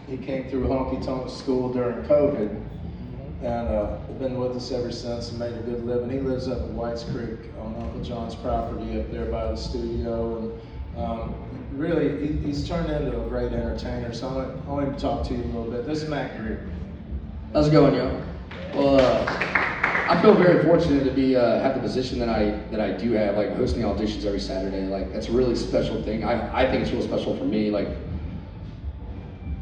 he came through Honky Tonk School during COVID, and been with us ever since and made a good living. He lives up at Whites Creek on Uncle John's property up there by the studio, and really, he's turned into a great entertainer. So I want to talk to you a little bit. This is Matt Greer. How's it going, yo? Well, I feel very fortunate to be have the position that I do have, like hosting auditions every Saturday. Like that's a really special thing. I think it's real special for me. Like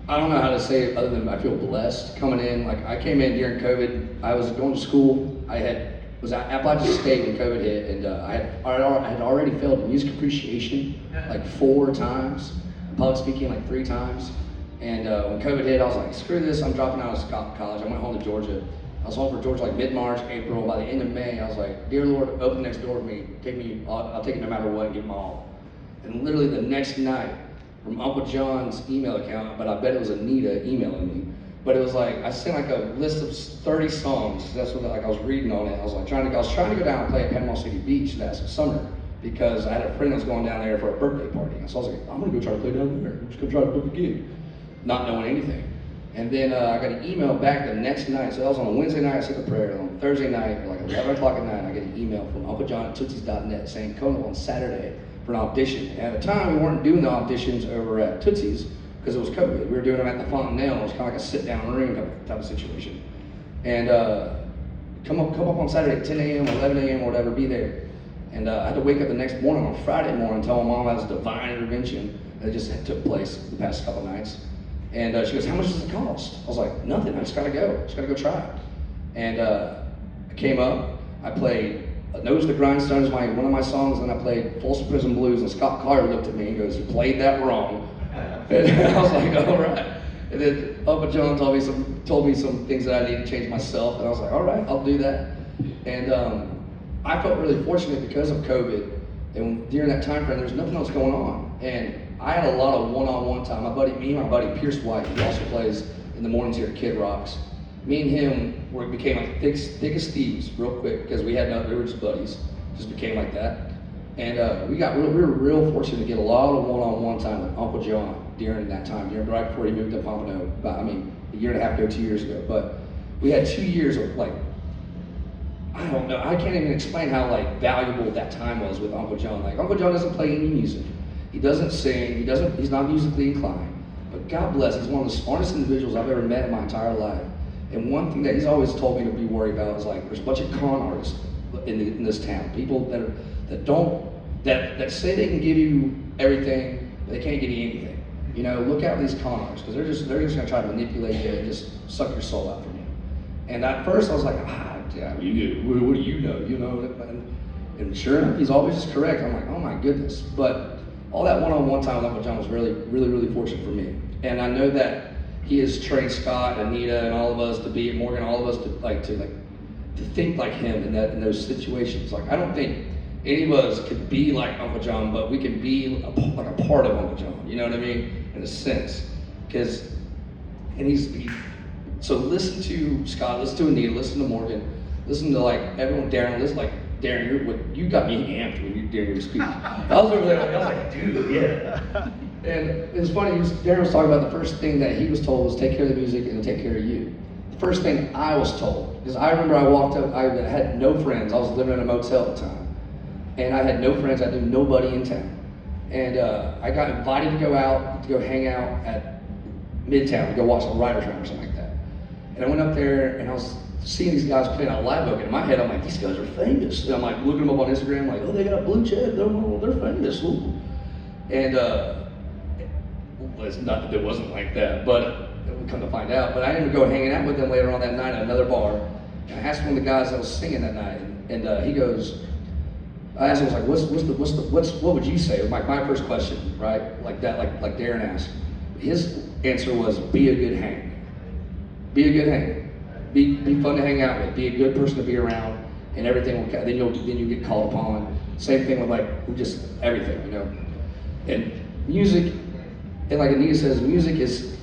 I don't know how to say it other than I feel blessed coming in. Like I came in during COVID. I was going to school. Was at Appalachian State when COVID hit, and I had already failed music appreciation like 4 times, public speaking like 3 times. And when COVID hit, I was like, screw this, I'm dropping out of college. I went home to Georgia. I was home for Georgia like mid-March, April. By the end of May, I was like, dear Lord, open the next door for me. I'll take it no matter what and give them all. And literally the next night, from Uncle John's email account, but I bet it was Anita emailing me. But it was like, I sent like a list of 30 songs. That's what I was reading on it. I was trying to go down and play at Panama City Beach last summer because I had a friend that was going down there for a birthday party. And so I was like, I'm gonna go try to play down there. I'm just gonna try to book a gig. Not knowing anything. And then I got an email back the next night. So that was on a Wednesday night, I said the prayer. On Thursday night, like 11 o'clock at night, I get an email from Uncle John at Tootsie's.net saying, come on Saturday for an audition. And at the time, we weren't doing the auditions over at Tootsie's because it was COVID. We were doing them at the Fontanelle. It was kind of like a sit-down room type of situation. And come up on Saturday at 10 a.m. or 11 a.m. or whatever, be there. And I had to wake up the next morning on Friday morning and tell my mom that was divine intervention that just took place the past couple nights. And she goes, how much does it cost? I was like, nothing, I just gotta go try it. And I came up, I played Nose to the Grindstone is one of my songs, and I played Folsom Prison Blues, and Scott Carter looked at me and goes, you played that wrong. And I was like, all right. And then Uncle John told me some things that I need to change myself, and I was like, all right, I'll do that. And I felt really fortunate because of COVID, and during that time frame, there's nothing else going on. And I had a lot of one-on-one time. My buddy Pierce White, who also plays in the mornings here at Kid Rocks. Me and him became like thick as thieves real quick because we were just buddies. Just became like that. And we were real fortunate to get a lot of one-on-one time with Uncle John during that time, right before he moved to Pompano, a year and a half ago, 2 years ago. But we had 2 years of like, I don't know, I can't even explain how like valuable that time was with Uncle John. Like Uncle John doesn't play any music. He doesn't sing, he's not musically inclined, but God bless, he's one of the smartest individuals I've ever met in my entire life. And one thing that he's always told me to be worried about is like, there's a bunch of con artists in this town, people that say they can give you everything, but they can't give you anything. You know, look out for these con artists, because they're just gonna try to manipulate you and just suck your soul out from you. And at first I was like, what do you know, you know? And sure enough, he's always just correct. I'm like, oh my goodness. But all that one-on-one time with Uncle John was really, really, really fortunate for me. And I know that he has trained Scott, Anita, and all of us to be, Morgan, all of us to think like him in those situations. Like I don't think any of us could be like Uncle John, but we can be like a part of Uncle John. You know what I mean? In a sense, so listen to Scott, listen to Anita, listen to Morgan, listen to like everyone, Darren, listen like. Darren, you got me amped when you did your speech. I was over there, I was like, dude, yeah. And it was funny, Darren was talking about the first thing that he was told was take care of the music and take care of you. The first thing I was told, because I remember I walked up, I had no friends, I was living in a motel at the time. And I had no friends, I knew nobody in town. And I got invited to go hang out at Midtown, to go watch the Writers Round or something like that. And I went up there and I was seeing these guys playing on Live Oak, and in my head I'm like, these guys are famous. And I'm like looking them up on Instagram, like, oh, they got a blue check, they're famous. Ooh. And it wasn't like that, but we come to find out. But I ended up going hanging out with them later on that night at another bar. And I asked one of the guys that was singing that night, and he goes, I asked him, I was like, what would you say? It was my first question, right? Like that, like Darren asked. His answer was, be a good hang. Be a good hang. Be fun to hang out with. Be a good person to be around, and everything will. Then you get called upon. Same thing with like just everything, you know. And music, and like Anita says, music is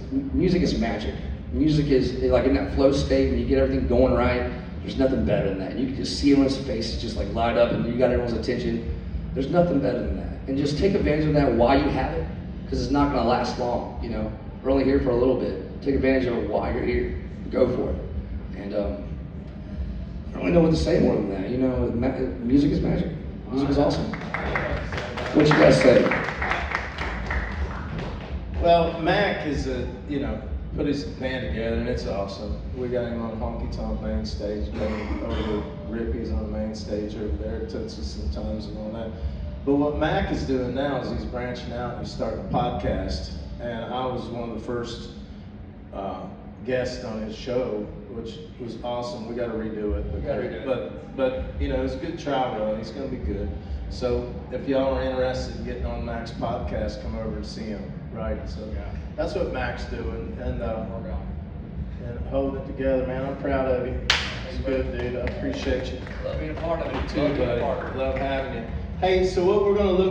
magic. Music is like in that flow state when you get everything going right. There's nothing better than that. You can just see everyone's face just like light up, and you got everyone's attention. There's nothing better than that. And just take advantage of that while you have it, because it's not going to last long, you know. we're only here for a little bit. Take advantage of it while you're here. Go for it. And I don't really know what to say more than that. You know, music is magic. Music is awesome. What you guys say? Well, Mac is put his band together, and it's awesome. We got him on Honky Tonk main stage, got him over Rippy's on the main stage over there, Tootsie sometimes and all that. But what Mac is doing now is he's branching out and he's starting a podcast. And I was one of the first guests on his show, which was awesome. We got to redo it. But it was a good trial run. He's going to be good. So if y'all are interested in getting on Mac's podcast, come over and see him. Right. So that's what Mac's doing, and holding it together, man. I'm proud of you. It's good, dude. I appreciate you. Love being a part of it. Too, buddy. Love having you. Hey, so what we're going to look